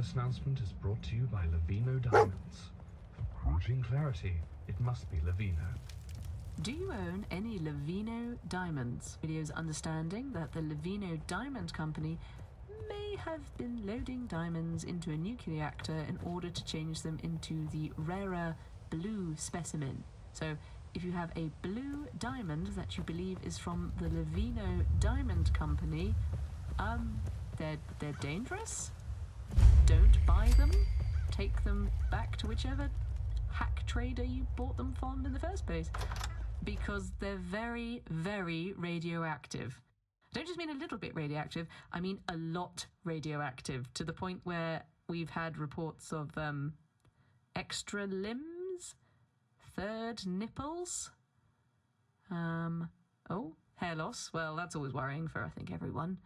This announcement is brought to you by Lavino Diamonds. For routing clarity, it must be Lavino. Do you own any Lavino diamonds? Videos understanding that the Lavino Diamond Company may have been loading diamonds into a nuclear reactor in order to change them into the rarer blue specimen. So, if you have a blue diamond that you believe is from the Lavino Diamond Company, they're dangerous? Don't buy them. Take them back to whichever hack trader you bought them from in the first place. Because they're very, very radioactive. I don't just mean a little bit radioactive, I mean a lot radioactive, to the point where we've had reports of extra limbs, third nipples, hair loss. Well, that's always worrying for, I think, everyone.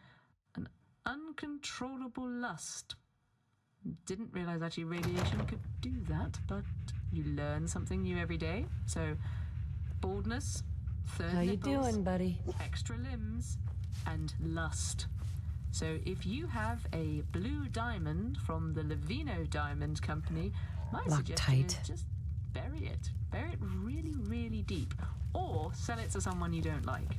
An uncontrollable lust. Didn't realize actually radiation could do that, but you learn something new every day. So, baldness, third How you nipples, doing, buddy? extra limbs, and lust. So if you have a blue diamond from the Lavino Diamond Company, my suggestion is just bury it. Bury it really, really deep. Or sell it to someone you don't like.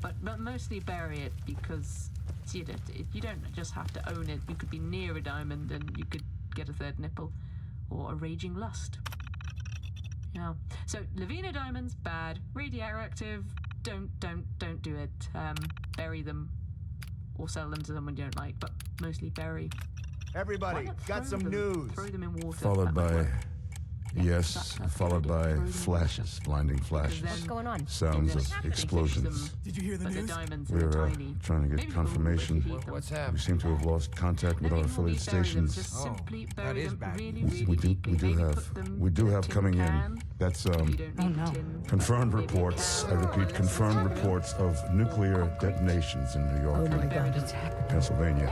But mostly bury it, because you don't just have to own it. You could be near a diamond and you could get a third nipple. Or a raging lust. Yeah. So Lavino diamonds, bad. Radioactive, don't do it. Bury them. Or sell them to someone you don't like, but mostly bury. Everybody, got some news. Throw them in water. Followed by followed by flashes, blinding flashes. What's going on? Sounds of explosions. Did you hear the news? We're trying to get confirmation. What's happening? We seem to have lost contact with our affiliate stations. That is bad. We do have coming in. That's confirmed reports. I repeat, confirmed reports of nuclear detonations in New York and it's happening. Pennsylvania.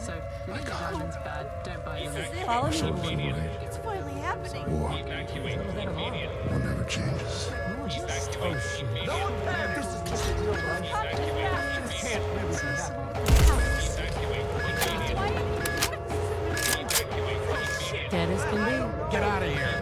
So, Lavino diamonds, bad. Don't buy them. Follow me. It's finally happening. War never changes. Dead as can be. Get out of here.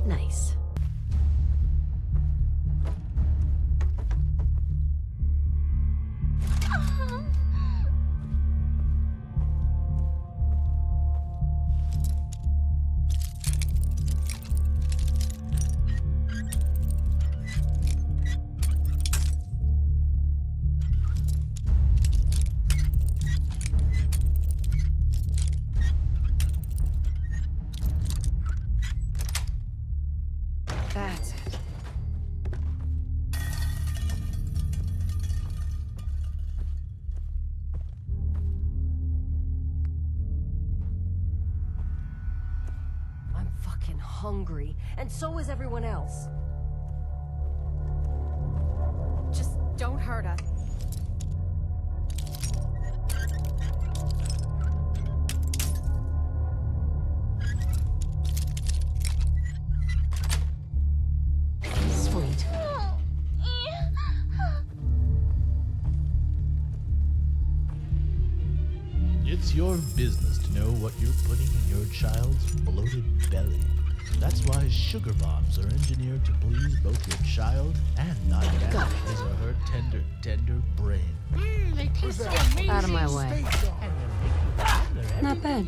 Nice. That's it. I'm fucking hungry, and so is everyone else. Just don't hurt us. Sweet. It's your business to know what you're putting in your child's bloated belly. That's why sugar bombs are engineered to please both your child and not damage his or her tender brain. They taste so amazing. Out of my way. Not bad.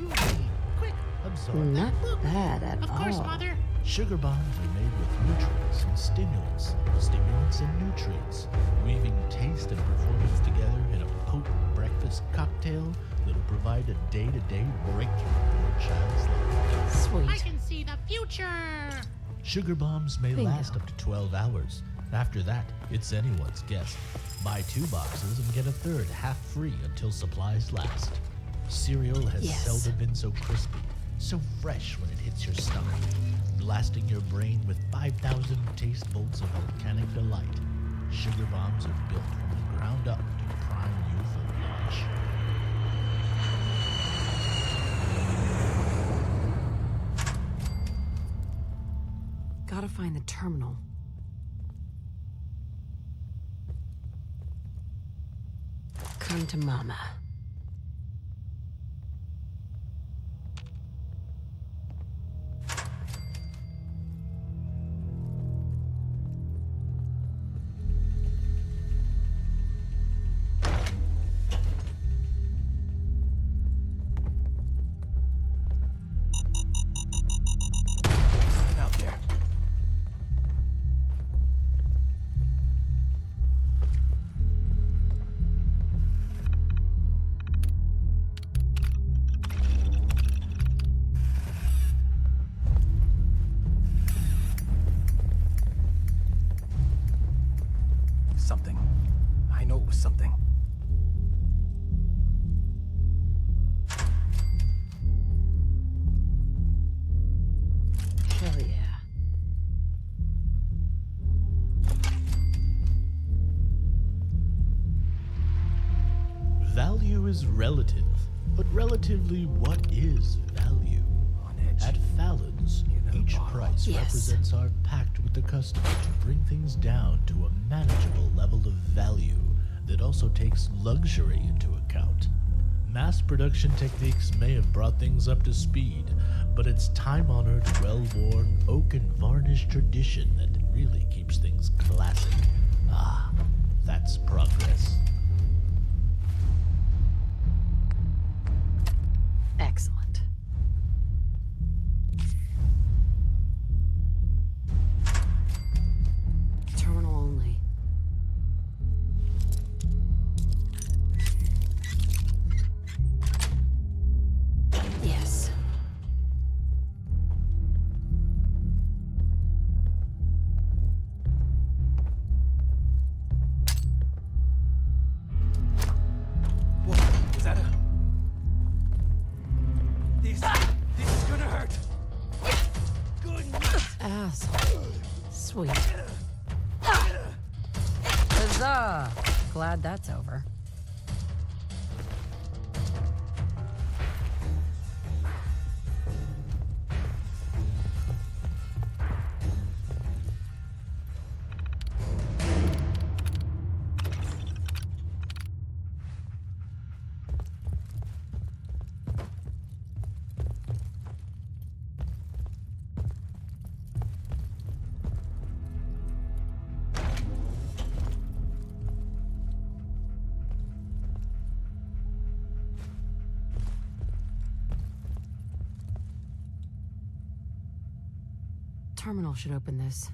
Quick, absorb Not that. bad at Of all. course, Mother. Sugar bombs are made with nutrients and stimulants and nutrients, weaving taste and performance together in a potent breakfast cocktail that'll provide a day-to-day breakthrough in your child's life. I Sweet. can see the future. Sugar bombs may Bingo. last up to 12 hours. After that, it's anyone's guess. Buy 2 boxes and get a third half free until supplies last. Cereal has Yes. seldom been so crispy, so fresh when it hits your stomach, blasting your brain with 5,000 taste bolts of volcanic delight. Sugar bombs are built from the ground up to prime you for launch. Gotta find the terminal. Come to Mama. Out there. Something. I know it was something. Hell yeah. Value is relative, but relatively, what is value? On edge. At Fallon's, each price Yes. represents our pact with the customer to bring things down to a manageable level of value that also takes luxury into account. Mass production techniques may have brought things up to speed, but it's time-honored, well-worn, oak and varnish tradition that really keeps things classic. Ah, that's progress. Excellent. Terminal only. Yes. Whoa, is that a... This is gonna hurt. Goodness. Asshole. Sweet. Huzzah! Glad that's over. Terminal should open this.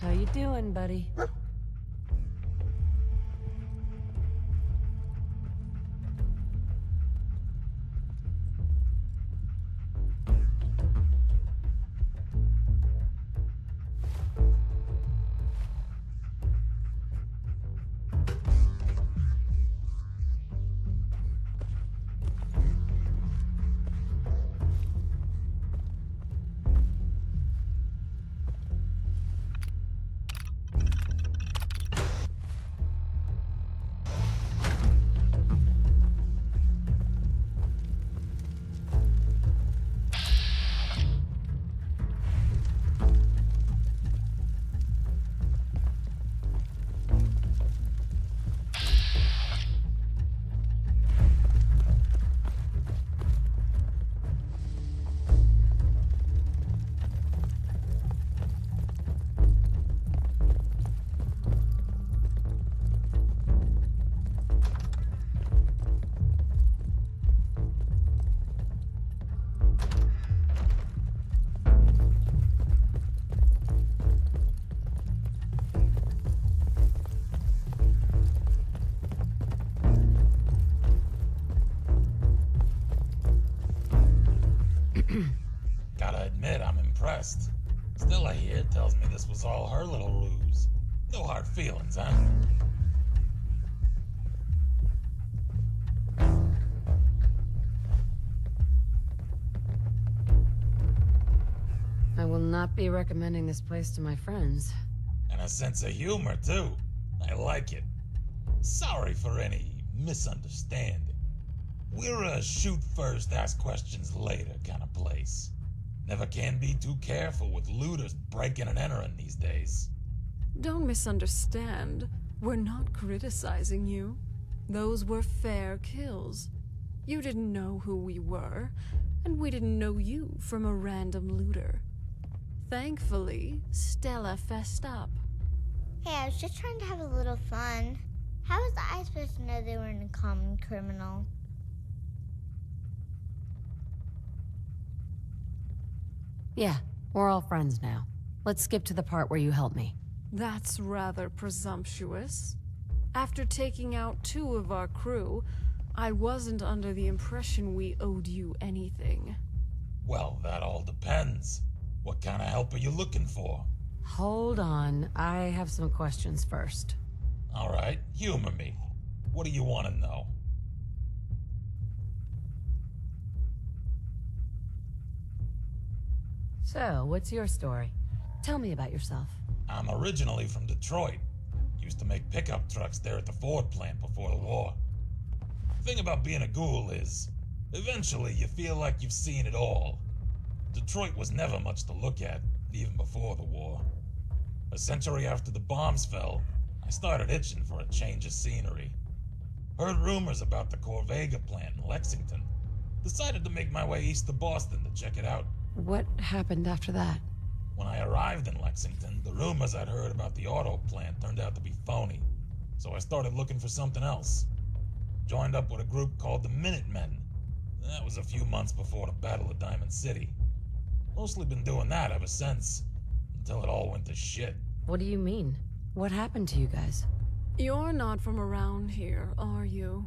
How you doing, buddy? impressed. Stella here tells me this was all her little ruse. No hard feelings, huh? I will not be recommending this place to my friends. And a sense of humor, too. I like it. Sorry for any misunderstanding. We're a shoot first, ask questions later kind of place. Never can be too careful with looters breaking and entering these days. Don't misunderstand. We're not criticizing you. Those were fair kills. You didn't know who we were, and we didn't know you from a random looter. Thankfully, Stella fessed up. Hey, I was just trying to have a little fun. How was I supposed to know they weren't a common criminal? Yeah, we're all friends now. Let's skip to the part where you help me. That's rather presumptuous. After taking out 2 of our crew, I wasn't under the impression we owed you anything. Well, that all depends. What kind of help are you looking for? Hold on, I have some questions first. All right, humor me. What do you want to know? So, what's your story? Tell me about yourself. I'm originally from Detroit. Used to make pickup trucks there at the Ford plant before the war. The thing about being a ghoul is, eventually you feel like you've seen it all. Detroit was never much to look at, even before the war. A century after the bombs fell, I started itching for a change of scenery. Heard rumors about the Corvega plant in Lexington. Decided to make my way east to Boston to check it out. What happened after that? When I arrived in Lexington, the rumors I'd heard about the auto plant turned out to be phony. So I started looking for something else. Joined up with a group called the Minutemen. That was a few months before the Battle of Diamond City. Mostly been doing that ever since, until it all went to shit. What do you mean? What happened to you guys? You're not from around here, are you?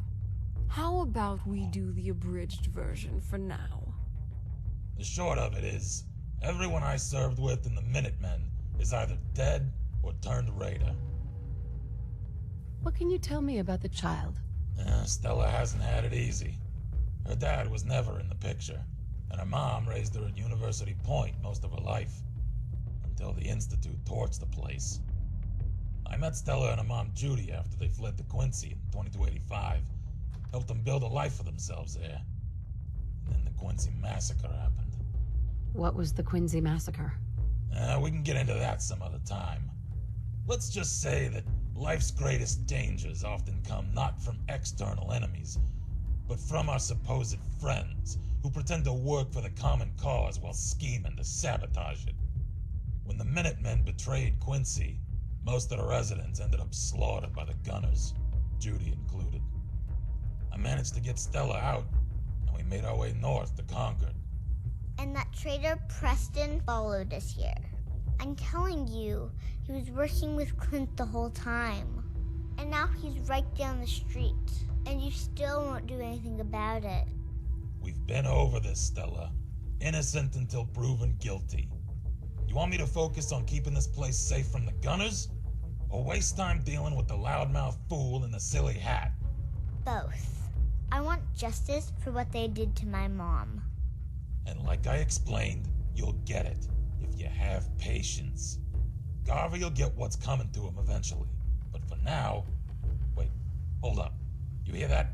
How about we do the abridged version for now? The short of it is, everyone I served with in the Minutemen is either dead or turned raider. What can you tell me about the child? Stella hasn't had it easy. Her dad was never in the picture, and her mom raised her at University Point most of her life, until the Institute torched the place. I met Stella and her mom Judy after they fled to Quincy in 2285, helped them build a life for themselves there. And then the Quincy Massacre happened. What was the Quincy Massacre? We can get into that some other time. Let's just say that life's greatest dangers often come not from external enemies, but from our supposed friends who pretend to work for the common cause while scheming to sabotage it. When the Minutemen betrayed Quincy, most of the residents ended up slaughtered by the gunners, Judy included. I managed to get Stella out, and we made our way north to Concord. And that traitor Preston followed us here. I'm telling you, he was working with Clint the whole time. And now he's right down the street, and you still won't do anything about it. We've been over this, Stella. Innocent until proven guilty. You want me to focus on keeping this place safe from the gunners? Or waste time dealing with the loudmouth fool in the silly hat? Both. I want justice for what they did to my mom. And like I explained, you'll get it, if you have patience. Garvey will get what's coming to him eventually. But for now... Wait, hold up. You hear that?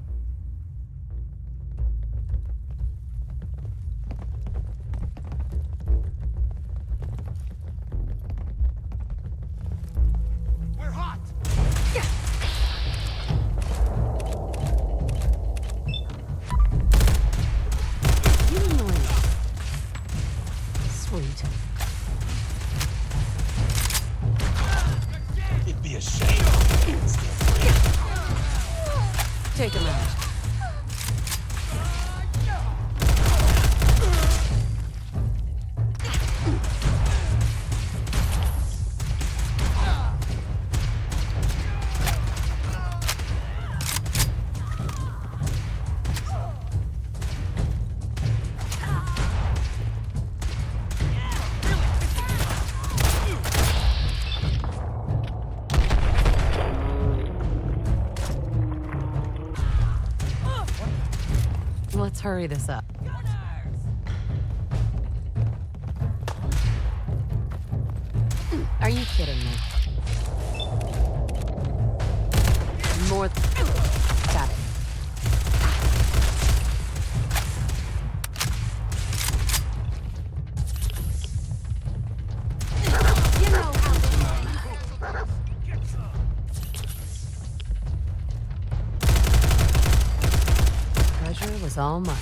We're hot! Sweet. It'd be a shame. Take him out. Let's hurry this up. Are you kidding me? More. Got it. You know how treasure was all mine.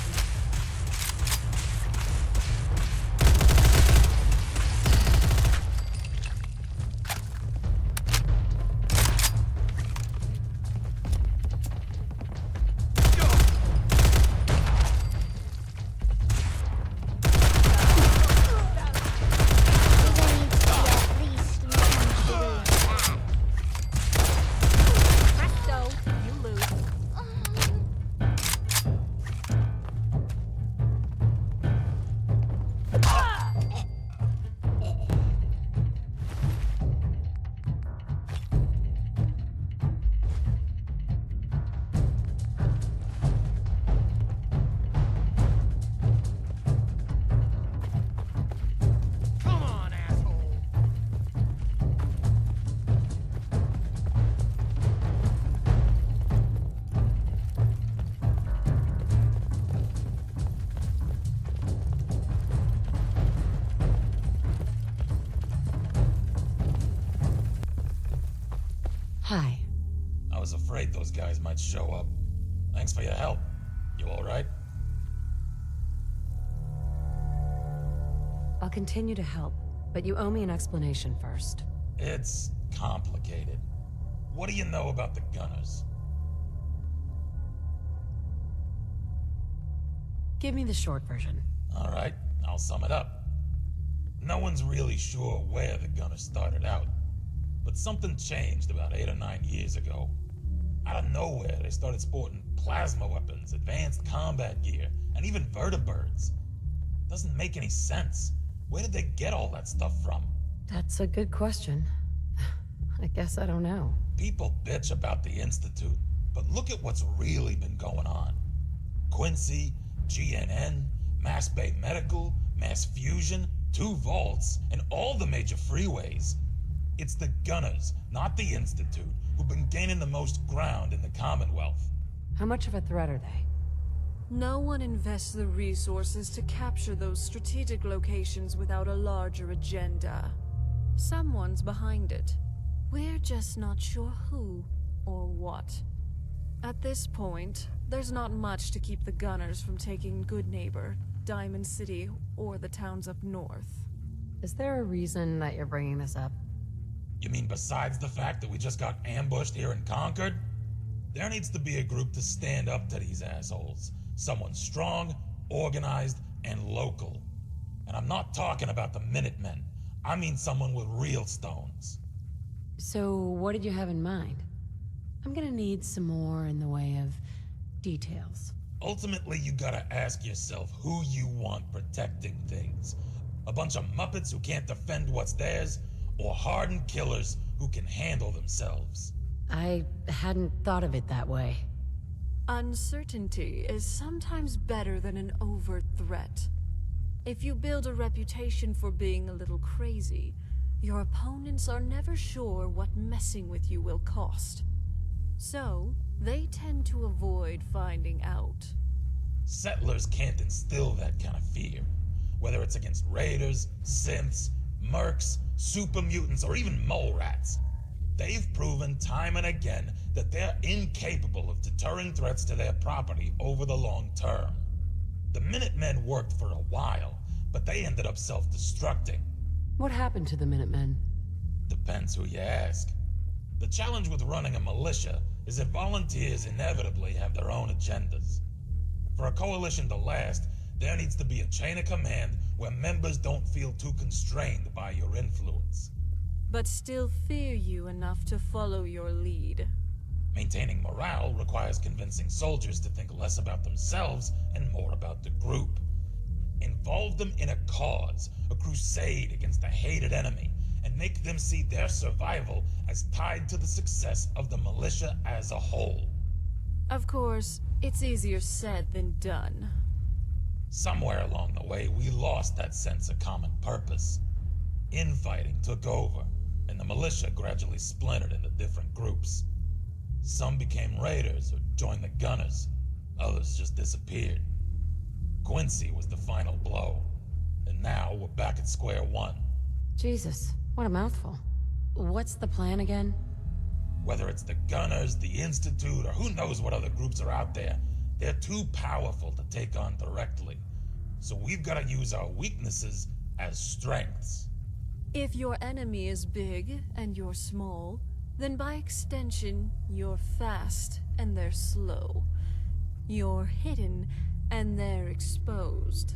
Hi. I was afraid those guys might show up. Thanks for your help. You alright? I'll continue to help, but you owe me an explanation first. It's complicated. What do you know about the Gunners? Give me the short version. Alright, I'll sum it up. No one's really sure where the Gunners started out. But something changed about 8 or 9 years ago. Out of nowhere, they started sporting plasma weapons, advanced combat gear, and even vertibirds. Doesn't make any sense. Where did they get all that stuff from? That's a good question. I guess I don't know. People bitch about the Institute, but look at what's really been going on. Quincy, GNN, Mass Bay Medical, Mass Fusion, 2 vaults, and all the major freeways. It's the Gunners, not the Institute, who've been gaining the most ground in the Commonwealth. How much of a threat are they? No one invests the resources to capture those strategic locations without a larger agenda. Someone's behind it. We're just not sure who or what. At this point, there's not much to keep the Gunners from taking Good Neighbor, Diamond City, or the towns up north. Is there a reason that you're bringing this up? You mean besides the fact that we just got ambushed here in Concord? There needs to be a group to stand up to these assholes. Someone strong, organized, and local. And I'm not talking about the Minutemen. I mean someone with real stones. So, what did you have in mind? I'm gonna need some more in the way of details. Ultimately, you gotta ask yourself who you want protecting things. A bunch of Muppets who can't defend what's theirs, or hardened killers who can handle themselves. I hadn't thought of it that way. Uncertainty is sometimes better than an overt threat. If you build a reputation for being a little crazy, your opponents are never sure what messing with you will cost. So, they tend to avoid finding out. Settlers can't instill that kind of fear. Whether it's against raiders, synths, mercs, super mutants, or even mole rats. They've proven time and again that they're incapable of deterring threats to their property over the long term. The Minutemen worked for a while, but they ended up self-destructing. What happened to the Minutemen? Depends who you ask. The challenge with running a militia is that volunteers inevitably have their own agendas. For a coalition to last, there needs to be a chain of command where members don't feel too constrained by your influence. But still fear you enough to follow your lead. Maintaining morale requires convincing soldiers to think less about themselves and more about the group. Involve them in a cause, a crusade against a hated enemy, and make them see their survival as tied to the success of the militia as a whole. Of course, It's easier said than done. Somewhere along the way, we lost that sense of common purpose. Infighting took over, and the militia gradually splintered into different groups. Some became raiders or joined the gunners. Others just disappeared. Quincy was the final blow. And now we're back at square one. Jesus, what a mouthful. What's the plan again? Whether it's the Gunners, the Institute, or who knows what other groups are out there, they're too powerful to take on directly. So we've got to use our weaknesses as strengths. If your enemy is big and you're small, then by extension, you're fast and they're slow. You're hidden and they're exposed.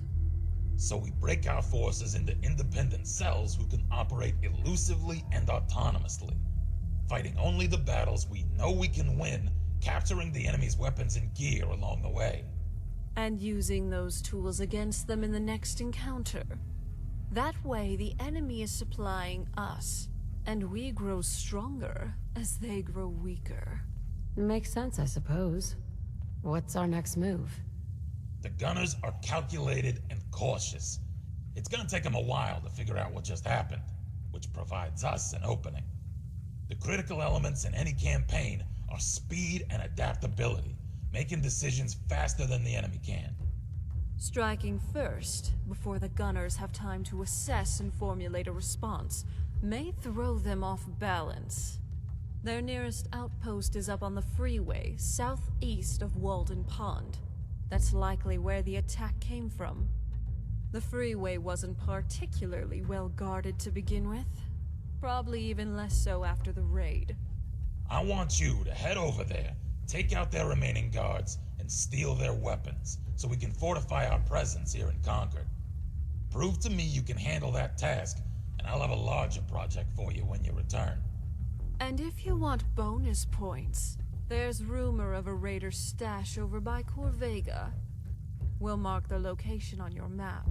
So we break our forces into independent cells who can operate elusively and autonomously, fighting only the battles we know we can win, capturing the enemy's weapons and gear along the way. And using those tools against them in the next encounter. That way, the enemy is supplying us, and we grow stronger as they grow weaker. Makes sense, I suppose. What's our next move? The Gunners are calculated and cautious. It's gonna take them a while to figure out what just happened, which provides us an opening. The critical elements in any campaign are speed and adaptability, making decisions faster than the enemy can. Striking first, before the Gunners have time to assess and formulate a response, may throw them off balance. Their nearest outpost is up on the freeway, southeast of Walden Pond. That's likely where the attack came from. The freeway wasn't particularly well guarded to begin with. Probably even less so after the raid. I want you to head over there, take out their remaining guards, and steal their weapons, so we can fortify our presence here in Concord. Prove to me you can handle that task, and I'll have a larger project for you when you return. And if you want bonus points, there's rumor of a raider's stash over by Corvega. We'll mark the location on your map.